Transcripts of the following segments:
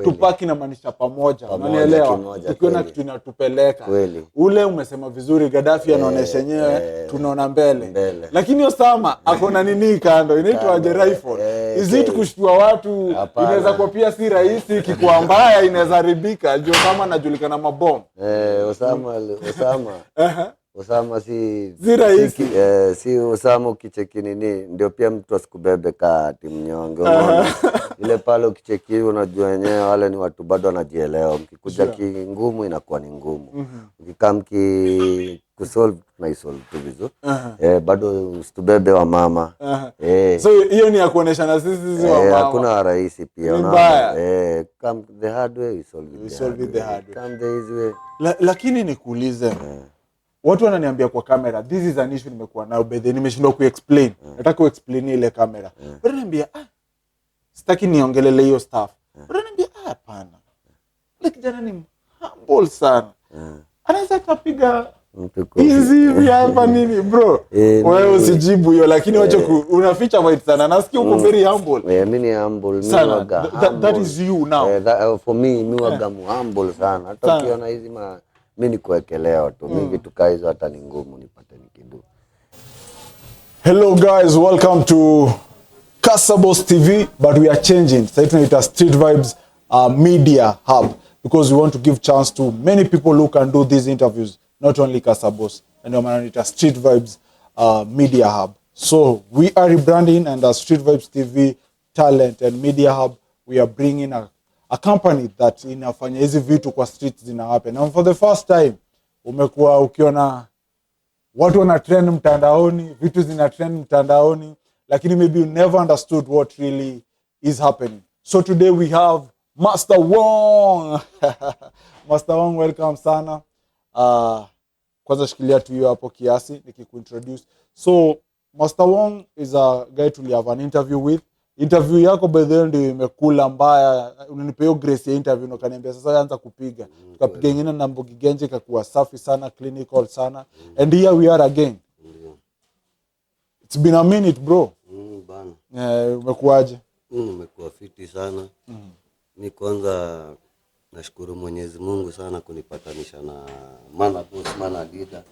Tupaki na maanisha pamoja. Unanielewa? Tukiona kitu inatupeleka. Ule umesema vizuri, Gaddafi anaonesha yenyewe tunaona mbele. Lakini Osama akona nini kando? Inaitwa aje rifle. Is it kushtua watu? Inaweza kuwa pia si rahisi, kikuwa mbaya inaweza haribika. Ndio kama anajulikana mabomu. Osama si rahisi. Si Osama ukicheki nini ndio pia mtu asikubebe ka timu nyonge. Ile pale ukicheki unajua wenyewe wale ni watu bado wanajielewa. Ukikuja kingumu inakuwa ni ngumu. Ukikam kusolve na solve tu vizuri. Bado usitubebe wa mama. So hiyo ni ya kuonesha na sisi wa mama. Hakuna rahisi pia unaona. Come the hard way, we solve the hard way. Come the easy way. Lakini nikuulize. Watu wananiambia kwa kamera, this is an issue nimekuwa nayo bedhe, nimeshindwa kuexplain. Nataka kuexplain ile kamera. Wananiambia, sitaki niongelele hiyo stuff. Wananiambia, hapana. Like jana ni humble sana. Anaweza kupiga hizi hapa nini bro? Wewe usijibu hiyo, lakini wacha unaficha white sana. Nasikia uko very humble. Mimi ni humble, that is you now. For me, mimi waga humble sana. Hata ukiona hizi mimi ni kuekelea tu. Mimi vitu hizo hata ni ngumu nipate nikidu. Hello guys, welcome to Kasaboss TV, but we are changing. Sasa tunaita Street Vibes Media Hub because we want to give chance to many people who can do these interviews, not only Kasaboss. And we are Street Vibes Media Hub. So we are rebranding, and as Street Vibes TV Talent and Media Hub, we are bringing a company that inafanya hizi vitu kwa streets zina happen. And for the first time umekuwa ukiona watu wana trend mtandaoni, vitu zina trend mtandaoni, lakini maybe you never understood what really is happening. So today we have Master Wong. Master Wong, welcome sana. Kwanza shikilia tu hiyo hapo kiasi nikikuintroduce. So Master Wong is a guy to have an interview with. Interview yako by the way ndio imekula mbaya. Unanipa hiyo grace ya interview na kaniambia sasa anza kupiga. Tukapiga nyingine na Mbogi Genje ikakuwa safi sana, clinical sana. And here we are again. It's been a minute bro. Bana. Umekuaje? Nimekuwa fiti sana. Mimi kwanza nashukuru Mwenyezi Mungu sana kunipatanisha na Mana Leader.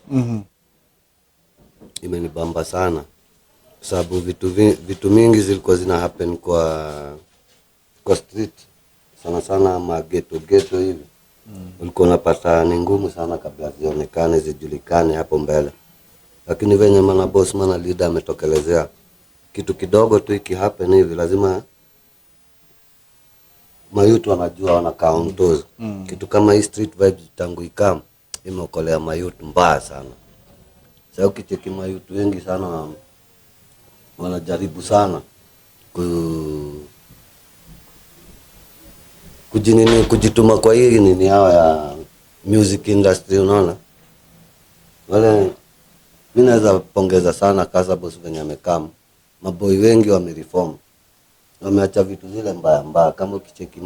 Imenibamba sana. Sababu vitu mingi zilikuwa zina happen kwa street sana mageto hivi. Ulikuwa unapata ni ngumu sana kabla zionekane zijulikane hapo mbele. Lakini venye Mana Leader ametokelezea kitu kidogo tu iki happen hivi lazima mayutu wanajua wana counters. Kitu kama hii Street Vibes tangu ikam imeokolea mayutu mbaya sana. Sasa ukicheki mayutu wengi sana wanajaribu sana kujituma kwa hii nini yao ya music industry unaona. Wale mimi naweza pongeza sana Kasaboss venye amekam. Maboy wengi wamereform. Wameacha vitu zile mbaya kama ukicheki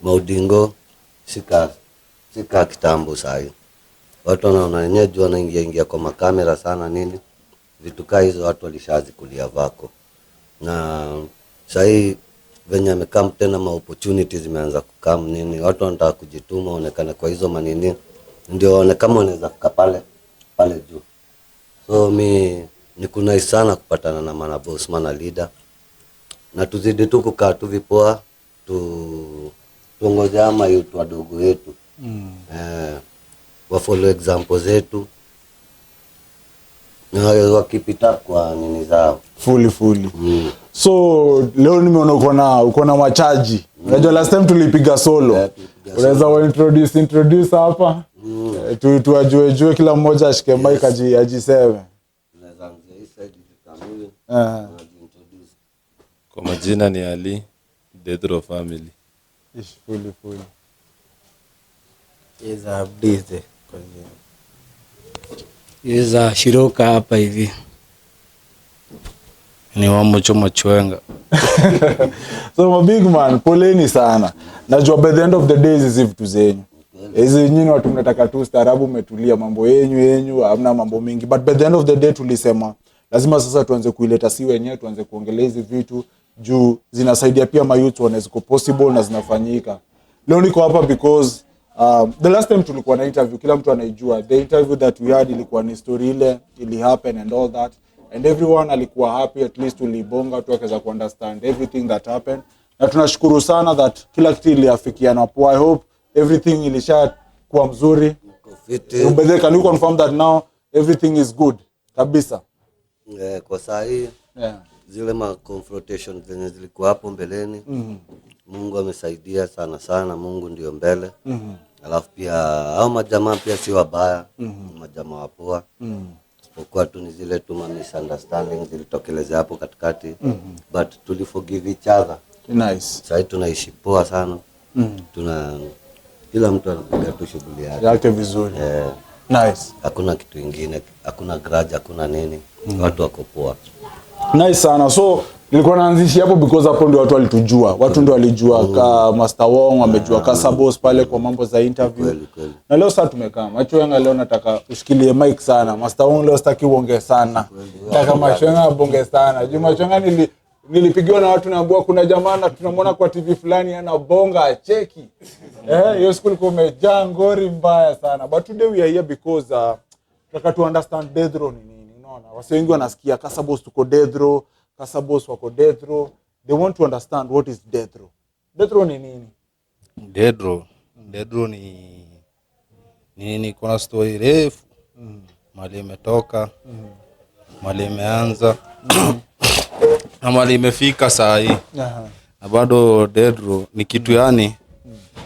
maudingo sika kitambo sahi. Watu wanaona wenyewe juu wanaingia kwa makamera sana nini. Vitu kama hizo watu walishazi kulia vako. Na sahi venye amekam tena opportunities zimeanza kukam nini. Watu wanataka kujituma onekane kwa hizo manini. Ndio one kama wanaweza fika pale juu. So mimi nikunai sana kupatana na Mana Leader. Na tuzidi tu kukaa tu vipoa tuongoze ama yutu wadogo wetu. Wa follow example zetu. Na wakipita kwa nini zao fully. So leo nimeona uko na machaji. Unajua last time tulipiga solo. Unaweza wa introduce hapa. Tuajue kila mmoja ashike mic ajiseme. Unaweza anzia hii side kamili. Kwa majina ni Ali, Death Row Family. Fully. Iza Abdize kwa jina. Iza Shiroka hapa hivi. Ni wamo choma chwenga. So my big man, poleni sana. Najua by the end of the day hizi vitu zenyu. Hizi nyinyi watu mnataka tu staarabu umetulia mambo yenyu hamna mambo mingi. But by the end of the day tulisema lazima sasa tuanze kuileta si wenyewe tuanze kuongelea hizi vitu juu zinasaidia pia mayouth wana ziko possible na zinafanyika. Leo niko hapa because the last time tulikuwa na interview, kila mtu anaijua, the interview that we had ilikuwa ni story ile ili happen and all that, and everyone alikuwa happy, at least tulibonga tu akaweza ku understand everything that happened, na tunashukuru sana that kila kitu iliafikiana poa. I hope everything ilisha kuwa mzuri. Ubedhe, can you confirm that now everything is good kabisa? Kwa saa hii zile ma confrontation zenye zilikuwa hapo mbeleni, Mungu amesaidia sana sana, Mungu ndio mbele. Alafu pia hao majamaa pia si wabaya, majamaa wapoa. Isipokuwa tu ni zile tu misunderstanding zilitokelezea hapo katikati, but tuliforgive each other. Nice. Sasa tunaishi poa sana. Kila mtu anapiga tu shughuli yake vizuri. Nice. Hakuna kitu kingine, hakuna grudge, hakuna nini. Watu wako poa. Nice sana. So nilikuwa naanzishia hapo because hapo ndio watu walitujua. Watu ndio walijua ka Master Wong, wamejua Kasa Boss pale kwa mambo za interview. Kweli. Na leo sasa tumekaa. Machoenga leo nataka ushikilie mic sana. Master Wong leo sitaki uongee sana. Nataka Machoenga abonge sana. Juma Machoenga nilipigiwa na watu naambiwa kuna jamaa na tunamwona kwa TV fulani anabonga acheki. Hiyo siku ilikuwa imejaa ngori mbaya sana. But today we are here because tunataka to understand death row ni nini. Unaona? Wase wengi wanasikia Kasa Boss tuko death row, Kasa Boss wako death row. They want to understand what is death row. Death row ni nini? Death row ni nini? Kuna story refu. Mali imetoka. Mali imeanza. Na mali imefika saa hii. Na bado death row ni kitu yani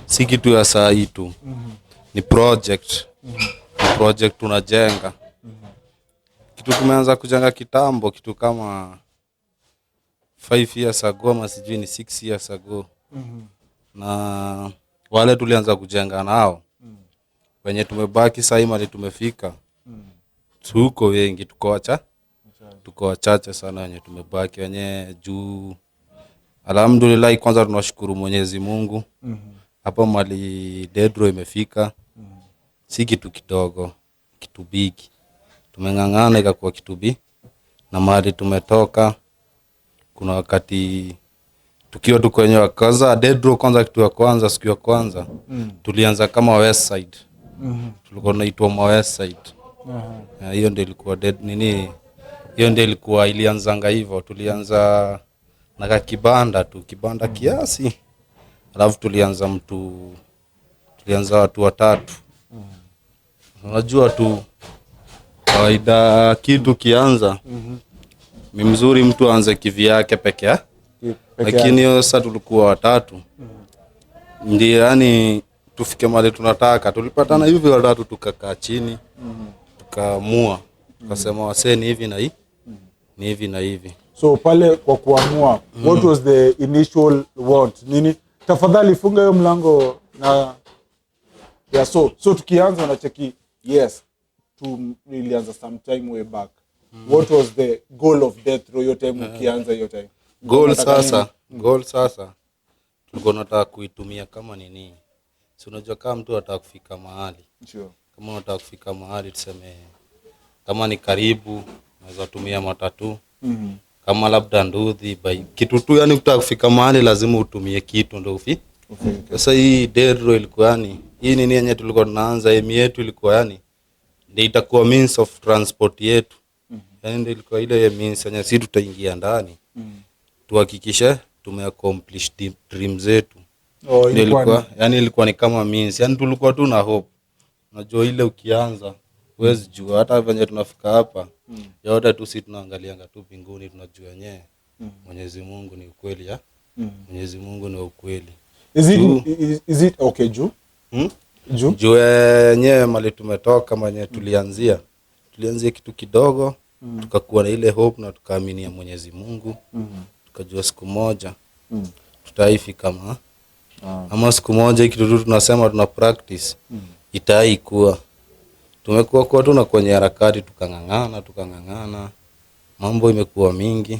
si kitu ya saa hii tu. Ni project. Project tunajenga. Kitu tumeanza kujenga kitambo, kitu kama 5 years ago, ama sijui ni 6 years ago. Na wale tulianza kujenga nao. Wenye tumebaki sasa mali tumefika. Tuko wengi, tuko wachache sana wenye tumebaki, wenye juu. Alhamdulillah, kwanza tunashukuru Mwenyezi Mungu. Hapa mali death row imefika. Si kitu kidogo, kitu big. Tumeng'ang'ana ikakuwa kitu big. Na mali tumetoka, kuna wakati tukiwa tuko wenyewe kwanza death row, kwanza kitu ya kwanza, siku ya kwanza tulianza kama West Side. Tulikuwa tunaitwa West Side. Hiyo ndio ilikuwa hiyo ndio ilikuwa ilianzanga hivyo. Tulianza na kibanda tu, kibanda kiasi. Alafu tulianza watu watatu. Unajua tu kawaida kitu kianza ni mzuri mtu aanze kivyake peke yake. Lakini sasa tulikuwa watatu. Ndio yani tufike mahali tunataka. Tulipatana hivi watatu, tukakaa chini. Tukaamua. Tukasema wasee ni hivi na hivi. Ni hivi na hivi. So pale kwa kuamua, what was the initial want? Nini? Tafadhali funga hiyo mlango na so tukianza na cheki, yes, ilianza sometime way back. What was the goal of death row your time ukianza hiyo time? Goal sasa tulikuwa tunataka kuitumia kama nini? Si unajua kama mtu anataka kufika mahali. Sure. Kama unataka kufika mahali tuseme kama ni karibu, unaweza tumia matatu. Kama labda nduthi kitu tu, yani ukitaka kufika mahali lazima utumie kitu ndio ufike. Sasa hii death row ilikuwa yani hii nini yenye tulikuwa tunaanza aim yetu ilikuwa yani ndio itakuwa means of transport yetu. Yani ndio ilikuwa ile means yenye sisi tutaingia ndani. Tuhakikishe tumeaccomplish dream zetu. Ilikuwa ni kama means. Yani tulikuwa tu na hope. Unajua ile ukianza huwezi jua hata venye tunafika hapa. Yote tu sisi tunaangalianga tu mbinguni, tunajua yenyewe Mwenyezi Mungu ni ukweli ya. Mwenyezi Mungu ni ukweli. Is it okay juu? Juu yenyewe mali tumetoka mwenye tulianzia kitu kidogo, tukakuwa na ile hope na tukaamini ya Mwenyezi Mungu. Tukajua siku moja tutaifika ama siku moja kitu tu tunasema tuna practice itaikuwa. Tumekuwa kwa tu na kwenye harakati, tukang'ang'ana, mambo imekuwa mingi.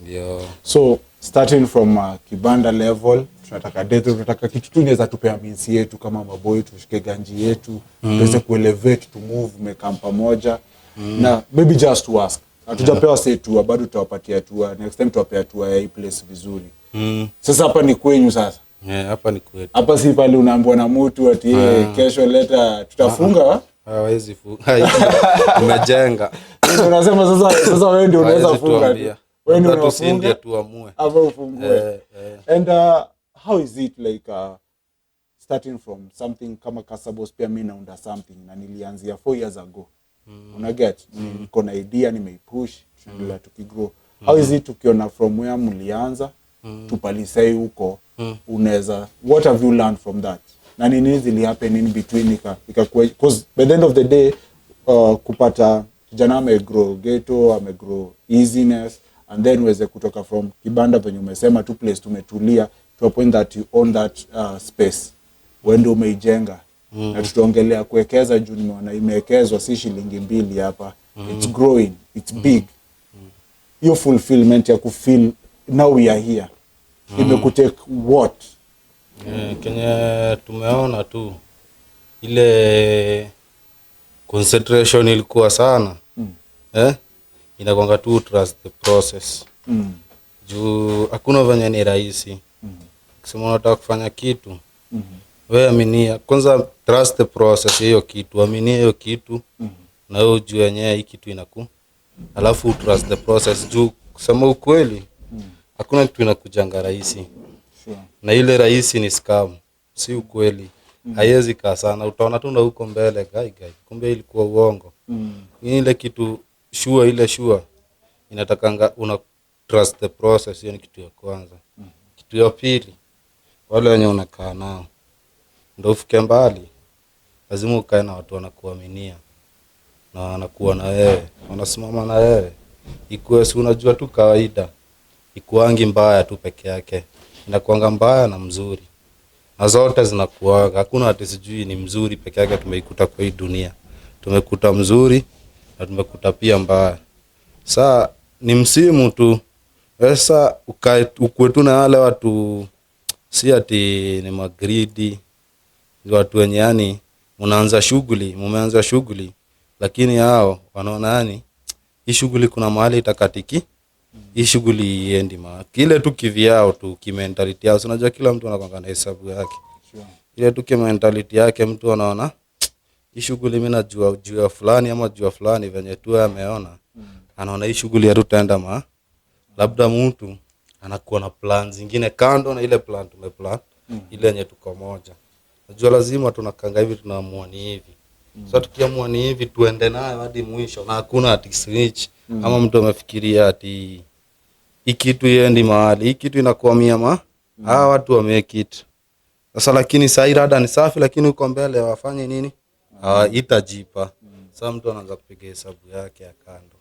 Ndio. So starting from kibanda level, tunataka death, tunataka kitu tu inaweza tupea means yetu kama maboy, tushike ganji yetu, tuweze kuelevate, to move, mekam pamoja. Na maybe just to ask, Hatujapewa say tour, bado tutawapatia tour. Next time tutawapea tour ya hii place vizuri. Sasa hapa ni kwenyu sasa. Hapa ni kwetu. Hapa si pale unaambiwa na mtu ati kesho leta tutafunga. Hawezi funga. Umejenga. Unasema sasa wewe ndio unaweza funga. Wewe ndio unafunga tuamue. Hapo ufungue. And how is it like starting from something kama Kasabos, pia mimi naunda something na nilianzia 4 years ago. Una get? Niko na idea, nimeipush, tunaendelea tukigrow. How is it ukiona from where mlianza to palisai huko, unaweza, what have you learned from that? Na nini zili happen in between because by the end of the day kupata kijana amegrow ghetto, amegrow easiness, and then uweze kutoka from kibanda venye umesema tu place tumetulia to a point that you own that space wende umeijenga. Na tutaongelea kuwekeza juu nimeona imewekezwa si shilingi 2 hapa. It's growing, it's big. Hiyo fulfillment ya kufeel now we are here imekutake what? Kenya tumeona tu ile concentration ilikuwa sana. Inakwanga tu trust the process. Juu hakuna venye ni rahisi. Kusema unataka kufanya kitu, wewe aminia kwanza, trust the process hiyo kitu, aminia hiyo kitu, na wewe ujue yenyewe hii kitu inaku, alafu trust the process. Juu kusema ukweli hakuna kitu inakujanga rahisi. Na ile rahisi ni scam, si ukweli. Haiwezi kaa sana, utaona tu na huko mbele gai kumbe ilikuwa uongo. Ile kitu sure inatakanga una trust the process. Hiyo ni kitu ya kwanza. Kitu ya pili, wale wenye unakaa nao ndio ufike mbali, lazima ukae na watu wanakuaminia na wanakuwa na wewe, wanasimama na wewe. Ikuwe si unajua tu kawaida, ikuangi mbaya tu peke yake, inakuanga mbaya na mzuri, na zote zinakuaga. Hakuna ati sijui ni mzuri peke yake tumeikuta kwa hii dunia. Tumekuta mzuri na tumekuta pia mbaya. Saa ni msimu tu. Sasa ukue tu na wale watu, si ati ni magridi, watu wenye yani mumeanza shughuli lakini hao wanaona yani hii shughuli kuna mahali itakatiki, hii shughuli iendi kile tu kivyao tu kimentality yao. Unajua kila mtu anakuanga na hesabu yake. Ile tu kimentality yake, mtu anaona hii shughuli mimi najua jua fulani ama jua fulani venye tu ameona, anaona hii shughuli hatutaenda labda mtu anakuwa na plan zingine kando na ile plan tumeplan ile yenye tuko moja. Najua lazima tunakanga hivi, tunaamua ni hivi. Sasa tukiamua ni hivi tuende nayo hadi mwisho, na hakuna ati switch ama mtu amefikiria ati hii kitu iendi mahali, hii kitu inakwamia watu wa make it. Sasa lakini sasa irada ni safi, lakini uko mbele wafanye nini? Itajipa. Sasa mtu anaanza kupiga hesabu yake ya kando.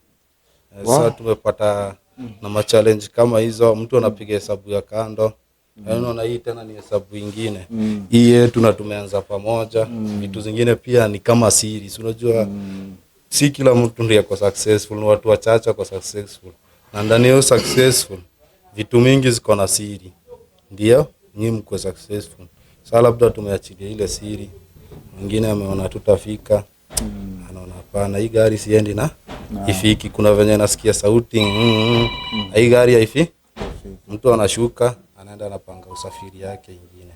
Sasa tumepata na challenge kama hizo, mtu anapiga hesabu ya kando. Unaona hii tena ni hesabu nyingine. Hii yetu na tumeanza pamoja. Vitu zingine pia ni kama siri. Unajua si kila mtu ndiye ako successful, ni watu wachache wako successful. Na ndani ya successful vitu mingi ziko na siri. Ndio nyinyi mko successful. Sasa labda tumeachilia ile siri. Mwingine ameona tutafika. Anaona hapana, hii gari siendi na ifiki. Kuna venye nasikia sauti hii gari haifiki. Mtu anashuka, anaenda anapanga usafiri yake ingine.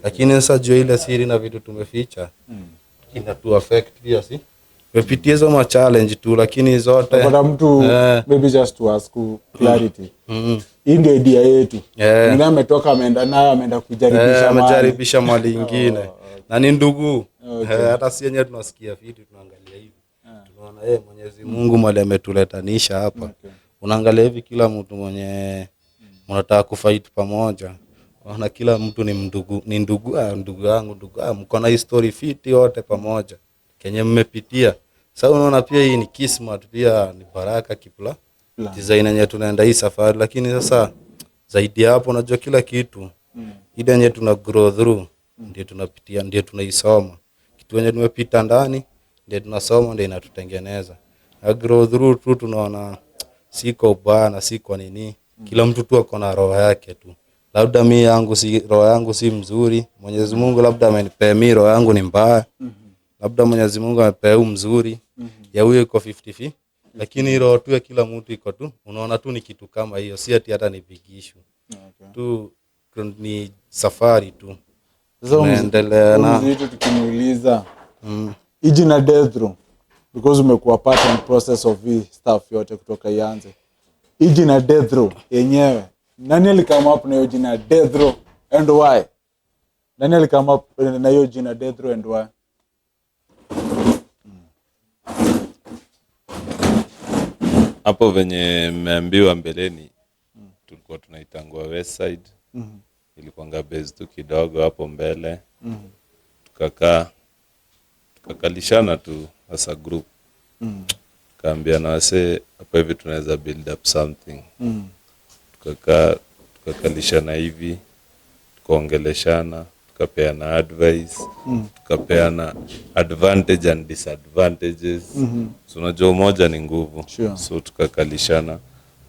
Lakini sasa jua ile siri na vitu tumeficha inatu affect pia, si tumepitia hizo challenge tu, lakini zote kwa mtu maybe just to ask clarity. Hii ndio idea yetu. Mwingine ametoka ameenda nayo, ameenda kujaribisha mali ingine. Na ni ndugu. Hata si yenyewe tunasikia vitu tunaangalia hivi. Tunaona Mwenyezi Mungu mali ametuletanisha hapa. Unaangalia hivi kila mtu mwenye mnataka kufight pamoja. Unaona kila mtu ni ndugu yangu, mko na history fiti wote pamoja. Kenye mmepitia. Sasa unaona pia hii ni kismat, pia ni baraka kipla. Design yenyewe tunaenda hii safari, lakini sasa zaidi hapo unajua kila kitu ile yenyewe tuna grow through ndio tunapitia, ndio tunaisoma. Kitu yenyewe tumepita ndani ndio tunasoma, ndio inatutengeneza. Na grow through tu tunaona siko bana, siko nini. Kila mtu tu ako na roho yake tu. Labda roho yangu si mzuri. Mwenyezi Mungu labda amenipea mimi roho yangu ni mbaya. Labda Mwenyezi Mungu amepea mzuri. Ya huyo iko 50-50. lakini roho tu ya kila mtu iko tu, unaona tu ni kitu kama hiyo, si ati hata ni big issue. Tu ni safari tu. Tunaendelea na mzito tukiniuliza hii jina Death Row, because umekuwa part and process of hii stuff yote kutoka ianze. Hii jina Death Row yenyewe, nani alikama up na hiyo jina Death Row and why? Nani alikama up na hiyo jina Death Row and why? Hapo venye mmeambiwa mbeleni, tulikuwa tunaitangua West Side. Ilikuwa base tu kidogo hapo mbele. Tukakalishana tu as a group. Kaambia na wase hapa hivi tunaweza build up something. Tukakalishana hivi, tukaongeleshana, tukapeana advice, tukapeana advantage and disadvantages. So unajua moja ni nguvu. Sure. So tukakalishana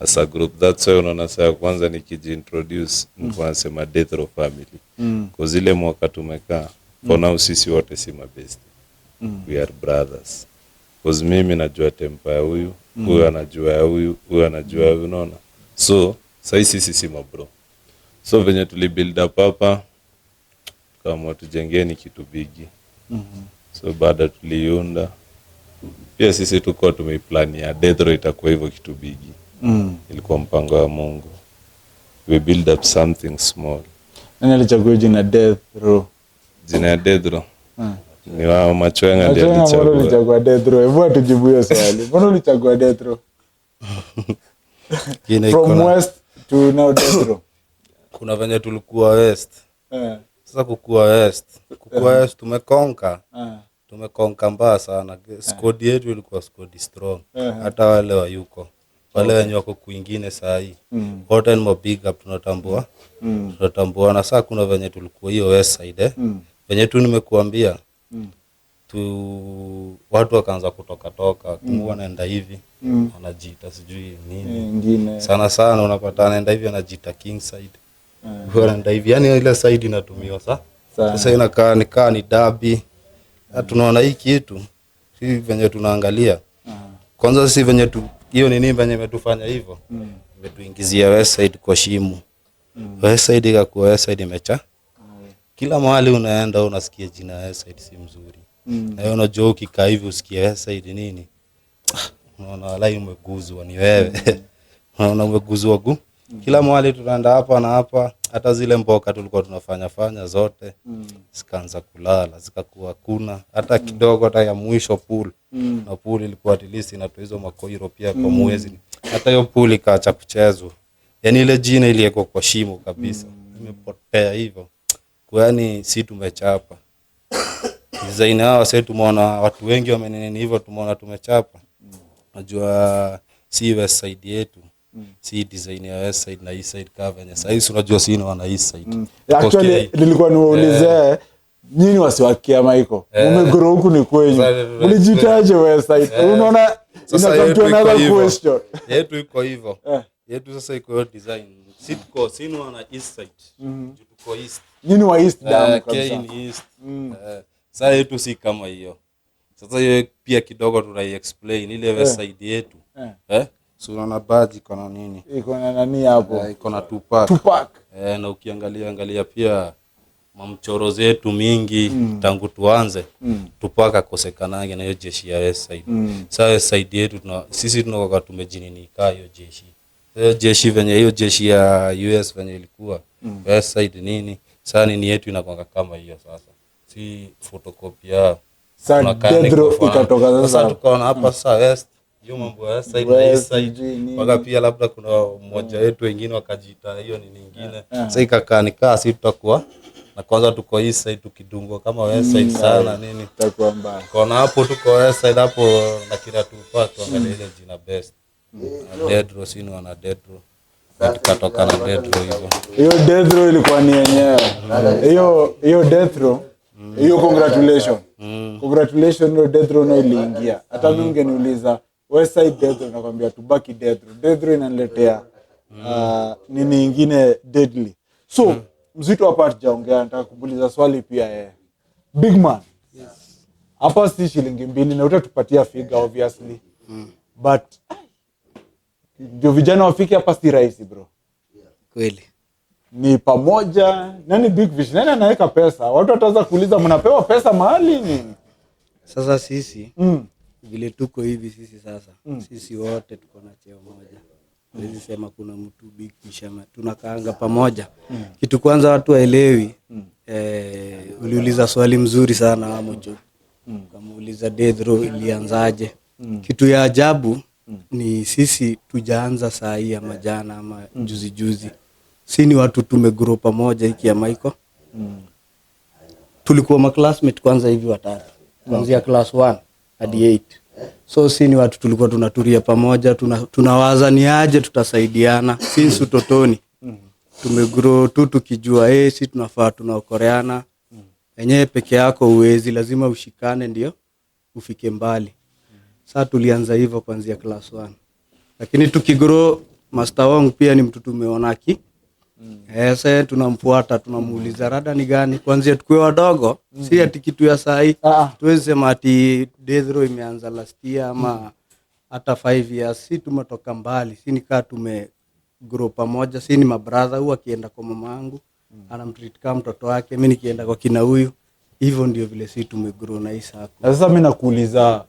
as a group. That's why unaona saa kwanza nikijiintroduce nilikuwa nasema Death Row family. Kwa zile mwaka tumekaa, for now sisi wote si mabest. We are brothers. Because mimi najua tempa ya huyu, huyu anajua ya huyu, huyu anajua ya huyu, unaona. So sasa sisi si mabro. So venye tulibuild up hapa, kama tujengeni kitu bigi. So baada tuliunda, pia sisi tuko tumeiplan ya Death Row itakuwa hivyo kitu bigi. Ilikuwa mpango wa Mungu. We build up something small. Nani alichagua jina Death Row? Jina ya Death Row ni wao Machwenga ndio alichagua. Mbona ulichagua Death Row? Hebu tujibu hiyo swali. Mbona ulichagua Death Row? From West to now Death Row. Kuna venye tulikuwa West. Sasa kukua West tumekonka mbaya sana. Squad yetu ilikuwa squad strong. Hata wale wa yuko, wale wenye wako kuingine saa hii, wote ni big up, tunatambua na sasa kuna venye tulikuwa hiyo West Side venye tu nimekuambia tu, watu wakaanza kutoka kumua naenda hivi anajiita sijui nini sana unapata anaenda hivi anajiita King Side, anaenda hivi, yani ile side inatumiwa sasa inakaa ni dabi. Tunaona hii kitu si venye tunaangalia kwanza, si venye tu hiyo nini venye imetufanya hivyo, imetuingizia West Side kwa shimo. West Side ikakuwa West Side imecha. Kila mahali unaenda unasikia jina West Side si mzuri. Na wewe unajua ukikaa hivi usikie West Side nini, unaona walai umeguzwa ni wewe. Unaona umeguzwa kila mahali tunaenda hapa na hapa, hata zile mboka tulikuwa tunafanya zote zikaanza kulala, zikakuwa kuna hata kidogo, hata ya mwisho pool. Na pool ilikuwa at least inatoa hizo makoiro pia kwa mwezi, hata hiyo pool ikaacha kuchezwa. Yani ile jina iliyeko kwa shimo kabisa imepotea hivyo. Kwa yani si tumechapa design hao, sasa tumeona watu wengi wamenene hivyo, tumeona tumechapa. Najua si West Side yetu, si design ya West Side na East Side cover nya. Sasa hivi unajua si wana East Side. Actually nilikuwa niwaulize nyinyi wasiwakia Michael, umegrow huku ni kwenyu, mlijitaje West Side? Unaona inakamtua another question yetu iko hivyo. Yetu sasa iko hiyo design, si wana East Side, tuko East. Nyinyi wa East damu kabisa. Ni East. Sasa yetu si kama hiyo. Sasa hiyo pia kidogo tunai-explain ile West Side yetu. So unaona badge iko na nini? Iko na nani hapo? Iko na Tupac. Na ukiangalia pia mamchoro zetu mingi tangu tuanze Tupac akosekanage na hiyo jeshi ya West Side. Sasa West Side yetu sisi tunakuwa tumejininika hiyo jeshi. Hiyo jeshi venye hiyo jeshi ya US venye ilikuwa West Side nini, sasa nini yetu inakuwa kama hiyo sasa. Si photocopy ya Sasa Death Row ikatoka sasa tukaona hapa sasa West hiyo mambo ya West Side na East Side, mpaka pia labda kuna mmoja wetu wengine wakajiita hiyo ni nyingine. Sasa ikakaa nikaa si tutakuwa na kwanza tuko East Side tukidungwa kama West Side sana nini itakuwa mbaya. Kuna hapo tuko West Side hapo na kila Tupac tuangalie ile jina best. Death Row sini wana Death Row. Tukatoka na Death Row hivyo. Hiyo Death Row ilikuwa ni yenyewe. Hiyo Death Row, hiyo congratulations hiyo Death Row iliingia. Hata mimi ungeniuliza West Side Death Row nakwambia tubaki Death Row. Death Row inaniletea nini nyingine deadly. So mzito hapa tujaongea, nataka kuuliza swali pia Big man. Hapa si shilingi 2 na utatupatia figure obviously. but ndio vijana wafike hapa si rahisi bro. Kweli. Ni pamoja, nani Big Fish, nani anaweka pesa? Watu wataanza kuuliza mnapewa pesa mahali nini? Sasa sisi vile tuko hivi sisi sasa sisi wote tuko na cheo moja. Huwezi sema kuna mtu Big Fish ama tunakaanga pamoja. Kitu kwanza watu waelewi, uliuliza swali mzuri sana hapo juu. Kamuuliza Death Row ilianzaje? Kitu ya ajabu ni sisi tujaanza saa hii ama jana ama juzi juzi. Si ni watu tumegrow pamoja hiki ya Michael. Tulikuwa ma classmate kwanza hivi watatu. Kuanzia class 1 hadi 8. So si ni watu tulikuwa tunaturia pamoja, tunawaza ni aje tutasaidiana since utotoni. Tumegrow tu tukijua si tunafaa tunaokoreana. Yenyewe peke yako uwezi, lazima ushikane ndio ufike mbali. Sasa tulianza hivyo kuanzia class 1. Lakini tukigrow, Master Wong pia ni mtu tumeona sasa tunamfuata, tunamuuliza rada ni gani kuanzia tukiwa wadogo. Si ati kitu ya saa hii. Tuwezi sema ati Death Row imeanza last year ama hata 5 years. Si tumetoka mbali, si nikaa tumegrow pamoja. Si ni mabrother, huwa akienda kwa mama yangu anamtreat kama mtoto wake, mimi nikienda kwa kina huyu. Hivyo ndio vile si tumegrow na Isaac. Sasa mimi nakuuliza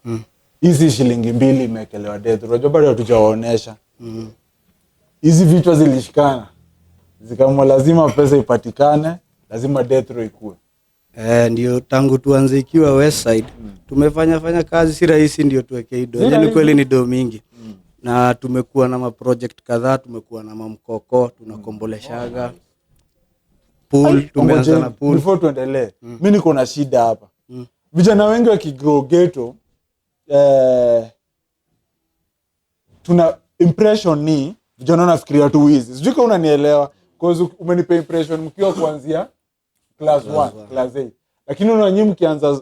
hizi shilingi 2 imekelewa Death Row, bado hatujawaonesha. Hizi vitu zilishikana. Zikama lazima pesa ipatikane, lazima Death Row ikue. Ndio tangu tuanze ikiwa West Side, tumefanya kazi si rahisi ndio tuweke ido. Yaani kweli ni do mingi. Na tumekuwa na ma project kadhaa, tumekuwa na mamkoko, tunakomboleshaga. Pool, tumeanza na pool. Before tuendelee, mimi niko na shida hapa. Vijana wengi wakigrow ghetto, tuna impression ni vijana wanafikiria tu wizi. Sijui kama unanielewa, because umenipa impression mkiwa kuanzia class 1, class 8. Lakini unaona mkianza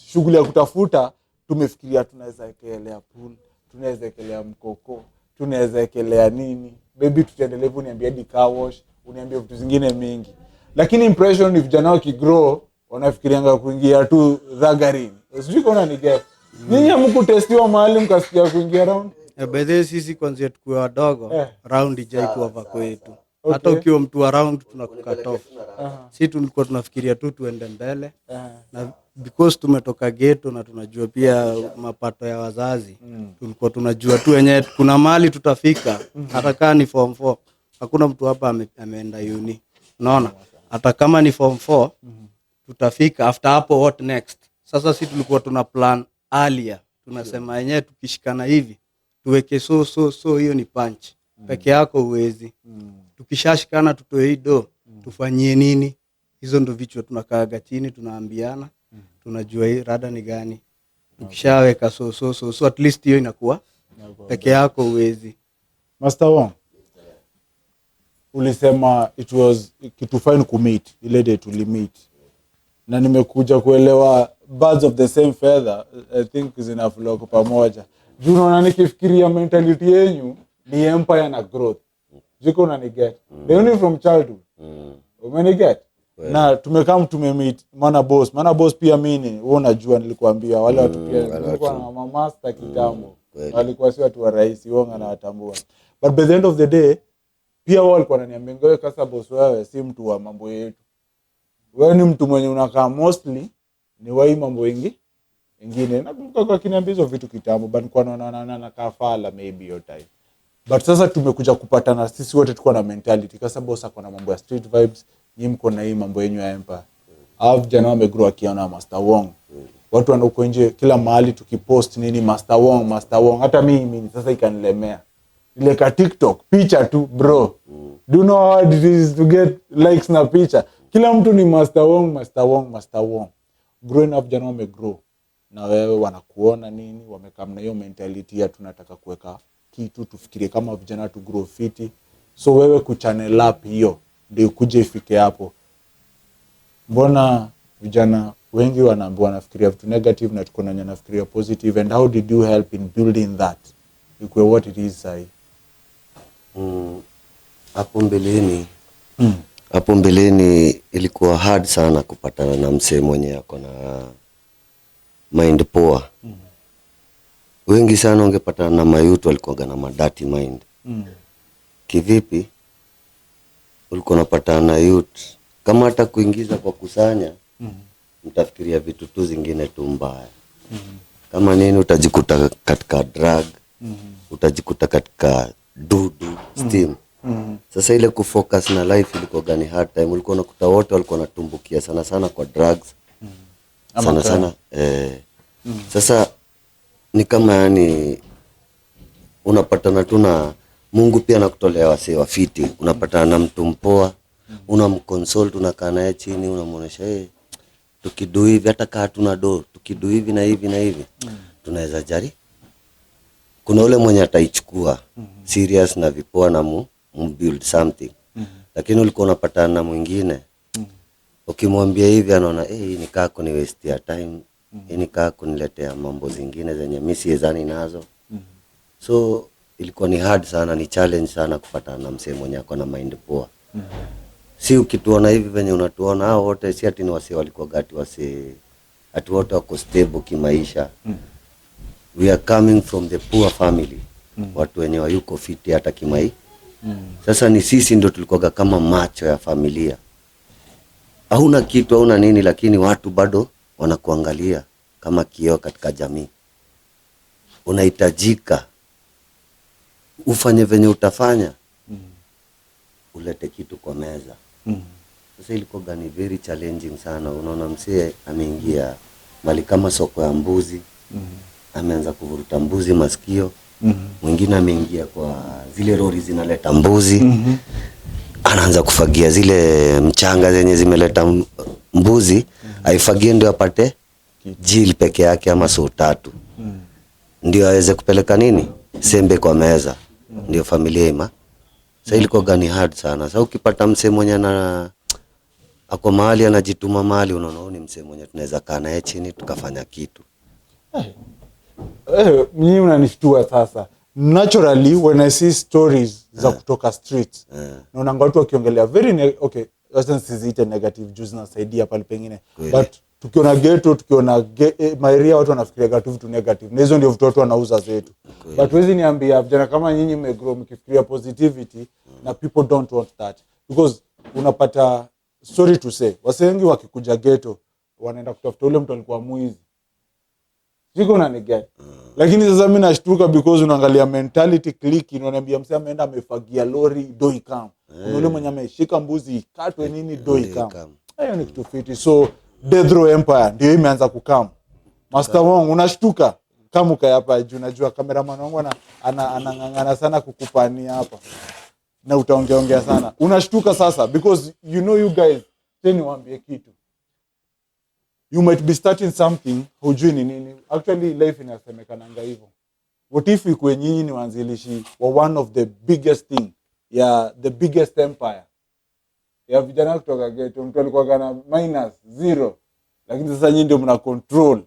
shughuli ya kutafuta, tumefikiria tunaweza ekelea pool, tunaweza ekelea mkoko, tunaweza ekelea nini. Baby tutaendelea hivyo, niambia hadi car wash, uniambia vitu zingine mingi. Lakini impression ni vijana wakigrow wanafikirianga kuingia tu dhagarini. Sijui kama unaniget. Ninyi hamkutestiwa mahali mkasikia kuingia round? By the way, sisi kwanza tukiwa wadogo, round ijaikuwa vako yetu. Hata ukiwa mtu wa round tunakukata off. Sisi tulikuwa tunafikiria tu tuende mbele. Na because tumetoka ghetto na tunajua pia mapato ya wazazi, tulikuwa tunajua tu wenyewe kuna mahali tutafika. Hata kama ni form 4, hakuna mtu hapa ameenda uni. Unaona? Hata kama ni form 4, tutafika. After hapo what next? Sasa sisi tulikuwa tuna plan earlier. Tunasema wenyewe tukishikana hivi tuweke so hiyo ni punch. Peke yako uwezi. Tukishashikana tutoe do, tufanyie nini? Hizo ndo vichwa tunakaaga chini tunaambiana. Tunajua hii rada ni gani. Tukishaweka so at least hiyo inakuwa peke yako uwezi. Master Wong, ulisema it was kitu fine kumit, ile day tulimit. Na nimekuja kuelewa birds of the same feather, I think zinaflock pamoja. Juu unaona nikifikiria mentality yenu ni empire na growth. Jiko unaniget. They only from childhood. Umeniget? Na tumekaa tumemit Mana Boss pia mimi wewe unajua nilikuambia wale watu pia nilikuwa na mama master kitambo. Walikuwa si watu wa rais, wao anawatambua. But by the end of the day pia wao walikuwa wananiambia wewe Kasa Boss, wewe si mtu wa mambo yetu. Wewe ni mtu mwenye unakaa mostly ni wai mambo ingine. Nakumbuka kwa kiniambia hizo vitu kitambo, but kwa naona kafala maybe your time. But sasa tumekuja kupatana sisi wote tuko na mentality. Kasa Boss ako na mambo ya street vibes, nyinyi mko na hii mambo yenu ya empire. Hao vijana wamegrow akiona Master Wong. Watu wanauko nje kila mahali tukipost nini Master Wong. Hata mimi sasa ikanilemea. Ile ka TikTok picha tu bro. Do you know how hard it is to get likes na picha? Kila mtu ni Master Wong. Growing up vijana wamegrow. Na wewe wanakuona nini, wamekam na hiyo mentality ya tunataka kuweka kitu tufikirie kama vijana tu grow fiti. So wewe kuchannel up hiyo ndio kuje ifike hapo. Mbona vijana wengi wanafikiria vitu negative na tuko na nafikiria positive, and how did you help in building that ikuwe what it is sai? Hapo mbeleni ilikuwa hard sana kupatana na msee mwenye ako na mind poa. wengi sana ungepata na mayutu walikuwa na dirty mind. Kivipi? Ulikuwa unapata na youth kama hata kuingiza kwa kusanya, mtafikiria vitu tu zingine tu mbaya. Kama nini, utajikuta katika drug, utajikuta katika dudu, steam. Sasa ile kufocus na life ilikuwa gani hard time, ulikuwa unakuta wote walikuwa wanatumbukia sana sana kwa drugs. Sana. Sasa ni kama yani unapatana tu na Mungu pia anakutolea wasee wafiti, unapatana na mtu mpoa, unamconsult, unakaa naye chini, unamuonesha tukidu hivi hata kaa tuna do, tukidu hivi na hivi na hivi tunaweza jari. Kuna ule mwenye ataichukua serious na vipoa na build something. Lakini ulikuwa unapatana na mwingine ukimwambia hivi anaona hii ni kaa kuni waste ya time, hii ni kaa kuniletea mambo zingine zenye mimi siezani nazo. So ilikuwa ni hard sana, ni challenge sana kupatana na msee mwenye ako na mind poa. Si ukituona hivi venye unatuona hao wote si ati ni wasee walikuwa gati wasee ati wote wako stable kimaisha. We are coming from the poor family. Watu wenye wayuko fiti hata kimai. Sasa ni sisi ndio tulikuwa kama macho ya familia. Hauna kitu, hauna nini, lakini watu bado wanakuangalia kama kioo katika jamii. Unahitajika ufanye venye utafanya, ulete kitu kwa meza. Sasa ilikuwa gani very challenging sana. Unaona msee ameingia mali kama soko ya mbuzi, ameanza kuvuruta mbuzi masikio. Mwingine ameingia kwa zile lori zinaleta mbuzi, anaanza kufagia zile mchanga zenye zimeleta mbuzi, aifagie ndio apate jil peke yake ama so 3. Ndio aweze kupeleka nini? Sembe kwa meza. Ndio familia ima. Sasa ilikuwa gani hard sana. Sasa ukipata msee mwenye na ako mahali anajituma mahali, unaona ni msee mwenye tunaweza kaa naye chini tukafanya kitu. Mimi unanishtua sasa. Naturally when I see stories za kutoka streets, naona watu wakiongelea very okay, wasn't siziite negative juice na saidia pale pengine. But tukiona ghetto, tukiona maeria watu wanafikiria ghetto vitu negative. Na hizo ndio vitu watu wanauza zetu. But wezi niambia vijana kama nyinyi mmegrow mkifikiria positivity na people don't want that. Because unapata, sorry to say, wase wengi wakikuja ghetto wanaenda kutafuta ule mtu alikuwa mwizi. Siko unaniget. Lakini sasa mimi nashtuka because unaangalia mentality click, unaniambia msema ameenda amefagia lori do ikam. Ule mwenye ameshika mbuzi ikatwe nini do ikam. Hayo ni kitu fiti. So Death Row Empire ndio imeanza kukam. Master wangu unashtuka kama uka hapa juu, najua cameraman wangu anangangana sana kukupania hapa. Na utaongea sana. Unashtuka sasa because you know you guys teni waambie kitu. You might be starting something hujui ni nini. Actually life inasemekananga hivyo. What if ikuwe nyinyi ni wanzilishi wa one of the biggest thing, the biggest empire ya vijana kutoka ghetto, mtu alikuwa na -0, lakini sasa nyinyi ndio mna control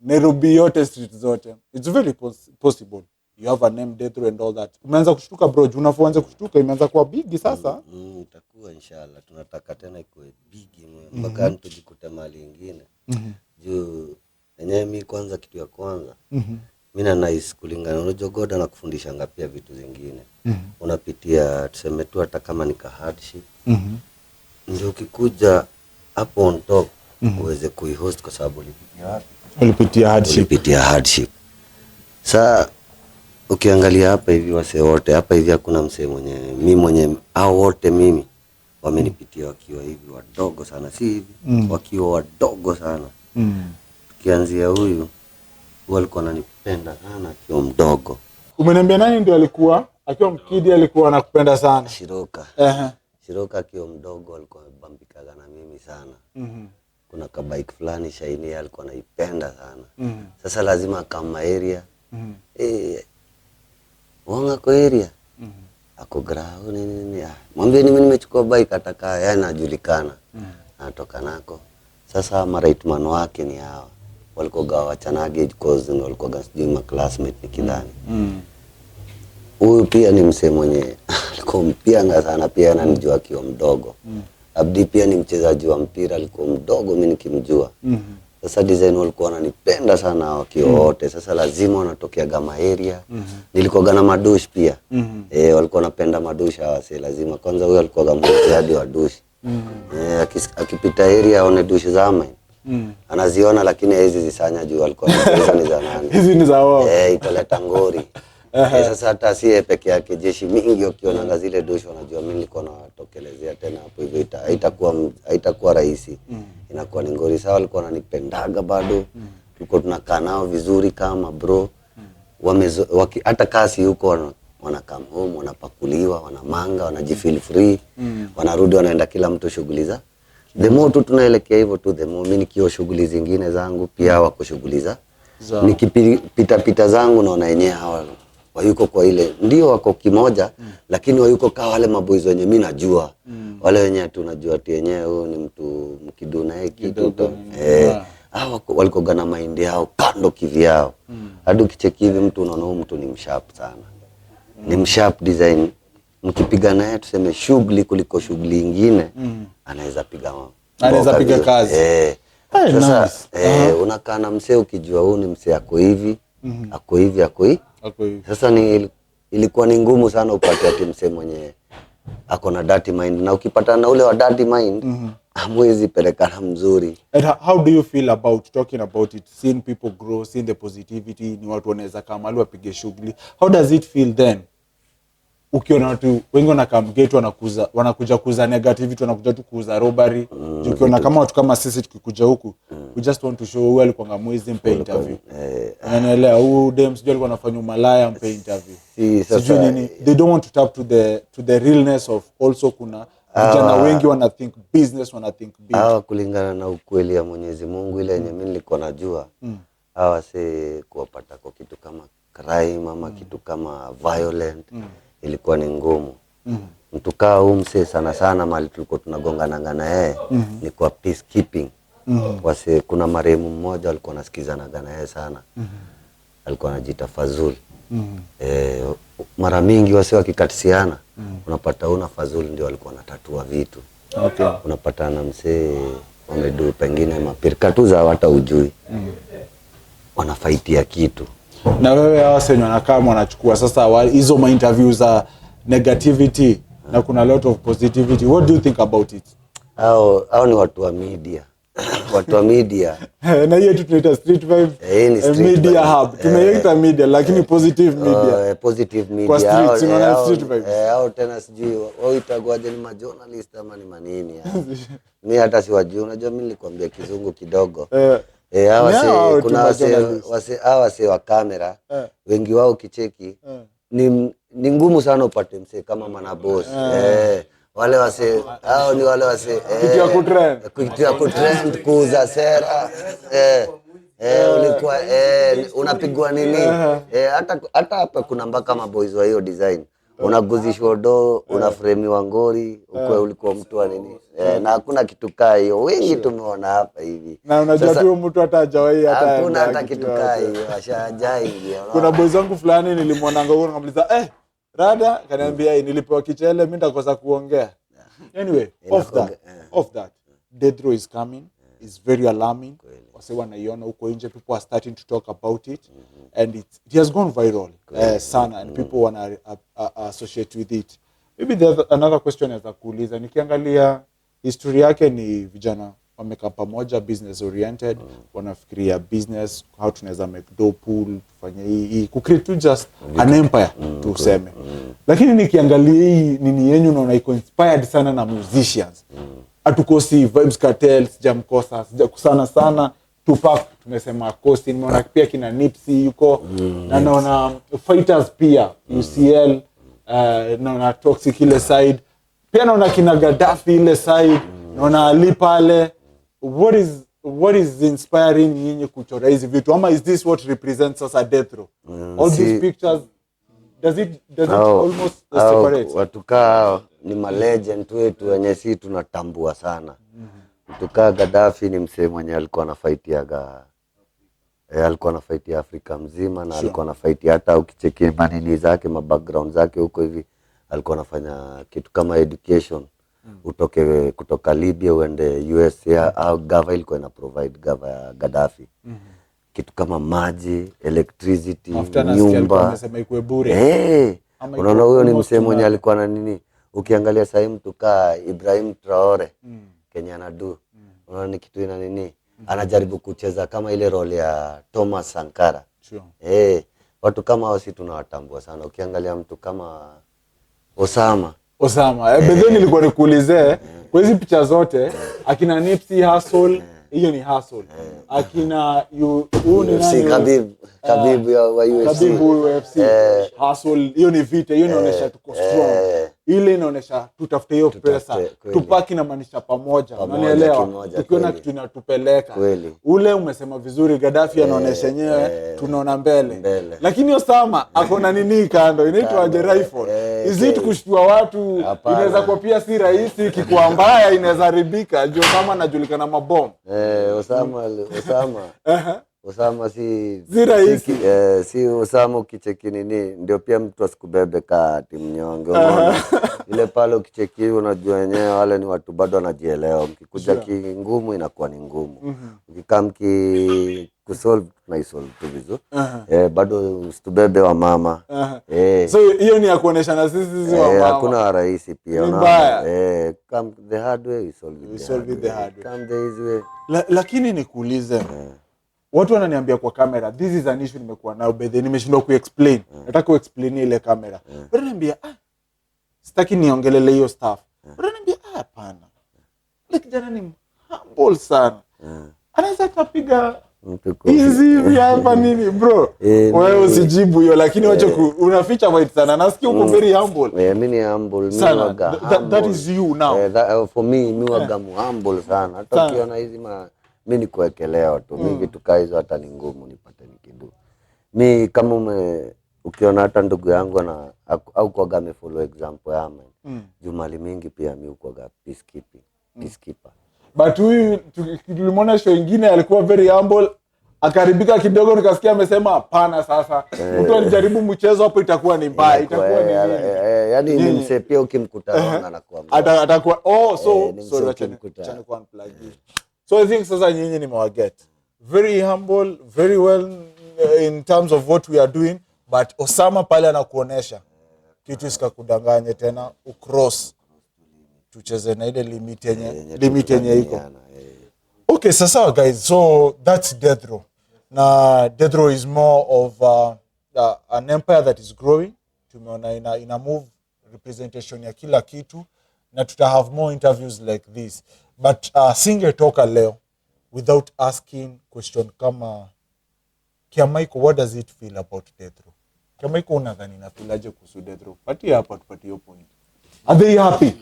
Nairobi yote, street zote. It's very possible. You have a name, Death Row and all that. Umeanza kushtuka bro, unaanza kushtuka, imeanza kuwa big sasa. Itakuwa inshallah, tunataka tena ikuwe big mpaka tujikute mali nyingine. Juu yenyewe mimi kwanza, kitu ya kwanza mimi na nice kulingana, unajua God anakufundisha ngapia vitu zingine. Unapitia tuseme tu hata kama ni hardship. Ndio ukikuja hapo on top uweze kuihost kwa sababu ulipitia hardship. Sasa ukiangalia hapa hivi wase wote hapa hivi hakuna msee mwenye au wote mimi wamenipitia wakiwa hivi wadogo sana, si hivi wakiwa wadogo sana. Tukianzia huyu alikuwa ananipenda sana akiwa mdogo. Umeniambia nani ndio alikuwa akiwa mkidi alikuwa anakupenda sana? Shiroka. Shiroka akiwa mdogo alikuwa amebambikaga na mimi sana. Kuna ka bike fulani Shaini alikuwa anaipenda sana. Sasa lazima kama area. Wanga kwa area. Ako grao nini. Mwambie mimi nimechukua bike atakaa, yeye anajulikana. Anatoka nako. Sasa maraitman wake ni hawa. Walikuwa wachanage because ndio walikuwa sijui classmate ni kidani. Huyu pia ni msee mwenye alikuwa mpianga sana, pia ananijua akiwa mdogo. Abdi pia ni mchezaji wa mpira, alikuwa mdogo mimi nikimjua. Sasa design walikuwa wananipenda sana wakiwa wote. Sasa lazima wanatokea Gama area. Nilikuwa na madush pia. Walikuwa wanapenda madush hawa, si lazima. Kwanza huyo alikuwa gamuzi hadi wa dush. Akipita area aone dush za mine. Anaziona lakini hizi zisanya juu alikuwa hizo ni za nani. Hizi ni za wao. Italeta ngori. Sasa hata si peke yake, jeshi mingi ukiona zile dush wanajua mimi nilikuwa nawatokelezea tena hapo hivyo, haitakuwa rahisi. Inakuwa ni ngori. Sawa, walikuwa wananipendaga bado. Tulikuwa tunakaa nao vizuri kama bro. Hata kasi huko wanakam home, wanapakuliwa, wanamanga, wanajifeel free. Wanarudi wanaenda kila mtu shughuli za. The more tu tunaelekea hivyo tu, the more mimi nikio shughuli zingine zangu pia wako shughuli za. Nikipita zangu naona yenyewe hawa wayuko kwa ile ndio wako kimoja, lakini wayuko kwa wale maboys wenye mimi najua. Wale wenye tunajua ati yenyewe huyu ni mtu mkiduna kitu to. Hao walikuwa gana mind yao kando kivyao. Hadi ukicheki hivi mtu unaona huyu mtu ni msharp sana. Ni msharp design. Mkipiga naye tuseme shughuli kuliko shughuli nyingine, anaweza piga kazi. Sasa unakaa na msee ukijua huyu ni msee ako hivi, ako hivi. Sasa ilikuwa ni ngumu sana upate ati msee mwenye ako na dirty mind, na ukipata na ule wa dirty mind hamwezi pelekana mzuri. And how do you feel about talking about it, seeing people grow, seeing the positivity, ni watu wanaweza kama wale wapige shughuli? How does it feel then? Ukiona watu wengi wanakamgetu wanakuja kuuza negativity, wanakuja tu kuuza robbery. Ukiona kama watu kama sisi tukikuja huku, we just want to show who alikuwa ngamwezi mpe interview. Anaelewa huyu dem sijui alikuwa anafanya malaya mpe interview. Sijui nini. They don't want to tap to the realness of also kuna vijana wengi wana think business, wana think big. Kulingana na ukweli ya Mwenyezi Mungu ile yenye mimi nilikuwa najua. Si kuwapata kwa kitu kama crime ama kitu kama violent. Ilikuwa ni ngumu. Mtu kaa huyu msee sana mali tulikuwa tunagongana na yeye ni kwa peacekeeping. Kuna marehemu mmoja alikuwa anasikizana na yeye sana. Alikuwa anajiita Fazul. Mara mingi wase wakikatisiana unapata una Fazul ndio alikuwa anatatua vitu. Unapata na msee wamedu pengine mapirika tu za hata ujui. Wanafaitia kitu. Na wewe hao senyo wanakaa wanachukua sasa hizo ma interviews za negativity na kuna a lot of positivity. What do you think about it? Hao ni watu wa media. Watu wa media. Na hiyo tunaita street vibes. Media hub. Tunaita media lakini positive media. Positive media. Kwa streets unaona street vibes. Hao tena sijui wao itagwaje, ni majournalist ama ni manini hao. Mimi hata siwajui, unajua mimi nilikwambia kizungu kidogo. Kuna wase wa kamera wengi wao kicheki ni ngumu sana upate msee kama Manaboss. Wale wase hao ni wale wase kuitia kutrend kuuza sera. Ulikuwa unapigwa nini? Hata hapa kuna mpaka maboys wa hiyo design. Unaguzishwa do, unafremiwa ngori, ulikuwa mtu wa nini? Na hakuna kitu kaa hiyo. Wengi tumeona hapa hivi. Na unajua tu mtu hata hajawahi hata hakuna hata kitu kaa hiyo. Ashajai. Kuna boys wangu fulani nilimwona ngao ngamliza rada kaniambia nilipewa kichele mimi nitakosa kuongea. Anyway, off that. Death row is coming. It's very alarming. Wase wanaiona huko nje, people are starting to talk about it and it has gone viral sana and people wanna associate with it. Maybe there's another question as kuuliza, nikiangalia history yake ni vijana wamekaa pamoja, business oriented, wanafikiria business, how tunaweza make dough pool, tufanye hii ku create just an empire tuseme. Lakini nikiangalia hii nini yenu naona iko inspired sana na musicians. Hatukosi Vybz Kartel, sijamkosa sana Tupac tumesema kosi, nimeona pia kina Nipsey yuko na naona fighters pia UCL, naona Toxic ile side pia, naona kina Gaddafi ile side, naona Ali pale. What is inspiring nyinyi kuchora hizi vitu, ama is this what represents us at Death Row? All these pictures, does it almost separate? Watu kaa ni malegend wetu wenye si tunatambua sana. Mtu kaa Gaddafi ni msee mwenye alikuwa anafightiaga alikuwa anafightia Afrika mzima na alikuwa anafightia hata ukichekia manini zake, background zake huko hivi, alikuwa anafanya kitu kama education. utoke kutoka Libya uende USA au gava ilikuwa ina provide gava ya Gaddafi. Kitu kama maji, electricity, nyumba. Amesema ikuwe bure. Unaona huyo ni msemo mwenye alikuwa na nini? Ukiangalia sasa mtu kaa Ibrahim Traore Kenya anadu. Unaona ni kitu ina nini? Anajaribu kucheza kama ile role ya Thomas Sankara. Sure. Watu kama hao si tunawatambua sana. Ukiangalia mtu kama Osama. Bedhe nilikuwa nikuulize kwa hizi picha zote akina Nipsey Hussle, hiyo ni Hussle. Akina Khabib wa UFC. Hussle, hiyo ni vita, hiyo inaonyesha tuko strong. Ile inaonyesha tutafute hiyo pesa, tupaki na maanisha pamoja. Unanielewa? Tukiona kitu inatupeleka. Ule umesema vizuri, Gaddafi anaonyesha yenyewe tunaona mbele. Lakini Osama akona nini kando? Inaitwa rifle. Is it kushtua watu? Inaweza kuwa pia si rahisi, kikuwa mbaya inaweza haribika. Ndio kama anajulikana mabomu. Osama si rahisi. Si Osama ukicheki nini ndio pia mtu asikubebe ka timu nyonge. Unaona ile pale ukicheki unajua wenyewe wale ni watu bado wanajielewa. Mkikuja kingumu inakuwa ni ngumu. Ukikam kusolve na solve tu vizuri. Bado usitubebe wa mama. So hiyo ni ya kuonesha na sisi wa mama. Hakuna rahisi pia unaona. Come the hard way we solve it the hard way. Come the easy way. Lakini nikuulize. Watu wananiambia kwa kamera, this is an issue nimekuwa nayo bedhe, nimeshindwa kuexplain. Nataka kuexplain ile kamera. Wananiambia sitaki niongelele hiyo stuff. Wananiambia hapana. Like kijana ni humble sana. Anaweza kupiga hizi hapa nini bro? Wewe usijibu hiyo, lakini wacha unaficha white sana. Nasikia uko very humble. Mimi ni humble, mimi waga. That is you now. For me, mimi waga humble sana. Hata ukiona hizi mimi ni kuwekelea tu. Mimi vitu kaa hizo hata ni ngumu nipate nikidu. Mimi kama ukiona hata ndugu yangu na au kwa game follow example ya Jumali mingi pia mimi uko ga peacekeeper. But huyu tulimwona show nyingine alikuwa very humble, akaribika kidogo nikasikia amesema hapana sasa. Mtu alijaribu mchezo hapo itakuwa ni mbaya, itakuwa ni yani ni mse pia ukimkuta anakuwa atakuwa so acha kwa unplug. So I think sasa nyinyi nimewaget. Very humble, very well in terms of what we are doing, but Osama pale anakuonesha kitu isikakudanganye tena ucross. Tucheze na ile limit yenye iko. Okay, sasa guys, so that's Death Row. Na Death Row is more of an empire that is growing. Tumeona ina move representation ya kila kitu na tuta have more interviews like this. But singetoka leo without asking question kama Kiamaiko, what does it feel about Death Row? Kiamaiko unadhani na feel aje kuhusu Death Row? Patia hapa tupatie point. Are they happy?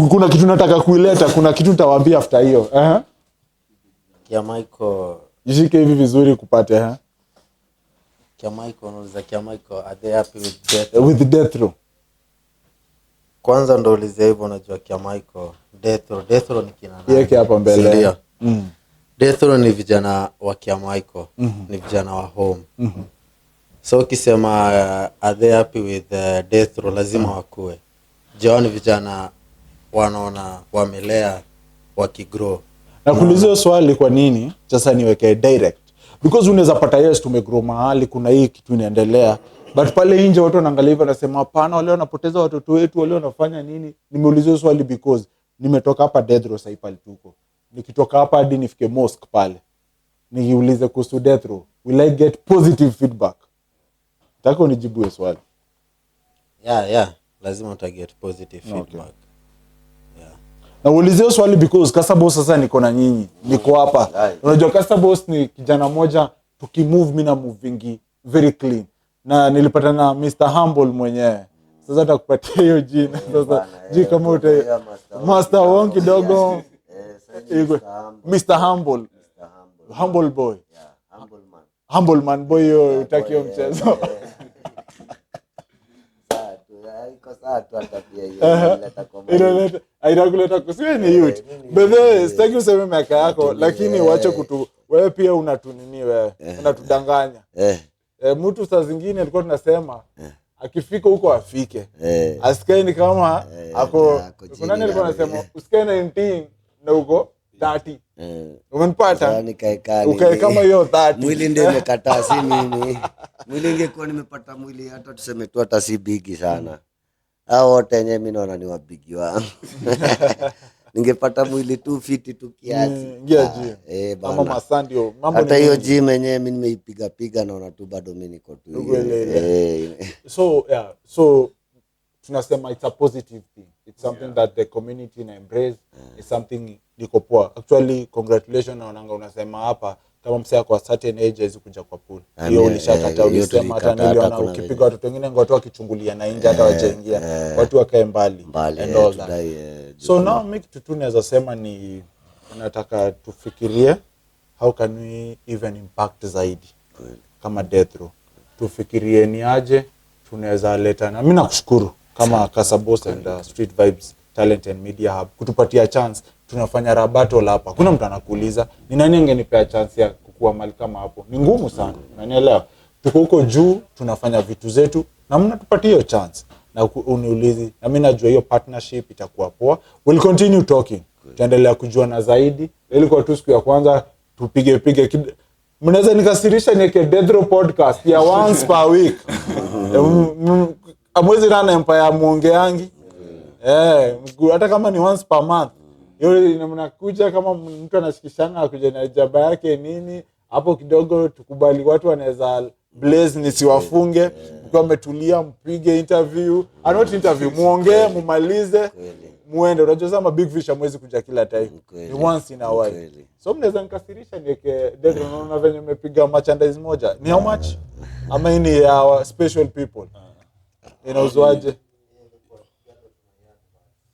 Kuna kitu nataka kuileta, kuna kitu nitawaambia after hiyo. Kiamaiko jishike hivi vizuri kupate Kiamaiko unauliza Kiamaiko are they happy with Death Row? Kwanza ndo uliza hivyo, unajua Kiamaiko Death Row ni kina nani? Yeke hapa mbele. Death Row ni vijana wa Kiamaiko, ni vijana wa home. So ukisema are they happy with Death Row lazima wakue. Ni vijana wanaona wamelea wakigrow. Na kuuliza swali kwa nini sasa niweke direct, because unaweza pata yes tumegrow mahali kuna hii kitu inaendelea, but pale nje watu wanaangalia hivyo nasema hapana, wale wanapoteza watoto wetu, wale wanafanya nini. Nimeuliza swali because nimetoka hapa Death Row sasa pale tuko, nikitoka hapa hadi nifike mosque pale niulize kuhusu Death Row, will I get positive feedback? Nataka unijibu swali. Yeah, lazima utaget positive feedback. Na ulizio swali because Kasaboss sasa niko na nyinyi. Niko hapa. Unajua Kasaboss ni kijana moja tukimove mimi na movingi very clean. Na nilipata na Mr. Humble mwenyewe. Sasa nitakupatia hiyo jina. Sasa kama uta Master Wong kidogo. Mr. Humble. Humble boy. Humble man boy yo utakio mchezo. Ainakuleta kusiwe ni youth. Bethe, sitaki useme miaka yako, lakini wache wewe pia unatunini wewe. Unatudanganya. Mtu saa zingine alikuwa tunasema akifika huko afike. Asikae ni kama ako kuna nani alikuwa anasema usikae 19 na uko 30. Umenipata? Ukae kama hiyo 30. Mwili ndio imekataa, si mimi. Mwili ingekuwa nimepata mwili hata tuseme tu hata si bigi sana. Hao wote wenyewe mimi naona ni wabigi wangu. Ningepata mwili tu fiti tu kiasi. Mama Masandio, mambo hata hiyo gym yenyewe mimi nimeipiga naona tu bado mimi niko tu. So tunasema it's a positive thing. It's something that the community can embrace. It's something liko poa. Actually, congratulations naonanga unasema hapa kama msea kwa certain ages kuja kwa pool. Hiyo ulishakata, ulisema hata niliona ukipiga watu wengine ngoto wakichungulia na nje hata wachaingia. Watu wakae mbali and all that. So now make tutu naweza sema ni nataka tufikirie how can we even impact zaidi kama Death Row. Tufikirie ni aje tunaweza leta, na mimi nakushukuru kama Kasabos and Street Vibes Talent and Media Hub kutupatia chance. Tunafanya rap battle hapa. Kuna mtu anakuuliza ni nani angenipea chance ya kukua mali kama hapo? Ni ngumu sana. Unanielewa? Tuko huko juu tunafanya vitu zetu na mnatupatia hiyo chance. Na uniulizi, na mimi najua hiyo partnership itakuwa poa. We'll continue talking. Tutaendelea kujuana zaidi. Ilikuwa tu siku ya kwanza tupige mnaweza nikasirisha niweke Death Row podcast ya once per week. Amwezi rana empire muongeangi. Hata kama ni once per month. Hiyo mnakuja kama mtu anashikishana akuja na jaba yake nini hapo kidogo tukubali watu wanaweza blaze nisiwafunge mkiwa umetulia mpige interview not interview muongee mumalize muende. Unajua sama big fish hamwezi kuja kila time, ni once in a while. So mnaweza nikasirisha niweke Death Row. Unaona venye umepiga merchandise moja ni how much ama ni our special people inauzwaje?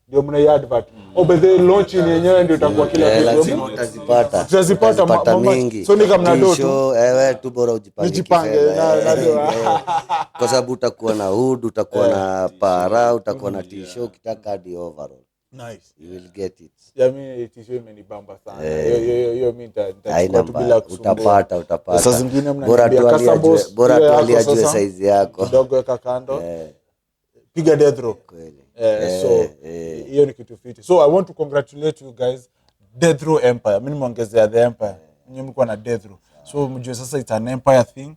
Ndio mna advert. But the launch yenyewe ndio itakuwa kila kitu. Lazima utazipata mingi. So ni kama na doto. Wewe tu bora ujipange. Kwa sababu utakuwa na hood, utakuwa na para, utakuwa na t-shirt, ukitaka hadi overall. Nice. You will get it. Mimi t-shirt imenibamba sana. Hiyo mimi nitachukua tu bila kusumbua. Utapata. Sasa zingine mnaniambia bora tu aliajue size yako. Kidogo weka kando. Piga Death Row. So hiyo ni kitu fiti. So I want to congratulate you guys, Death Row Empire. Mimi nimeongezea the empire. Nyinyi mko na Death Row. So mjue sasa it's an empire thing.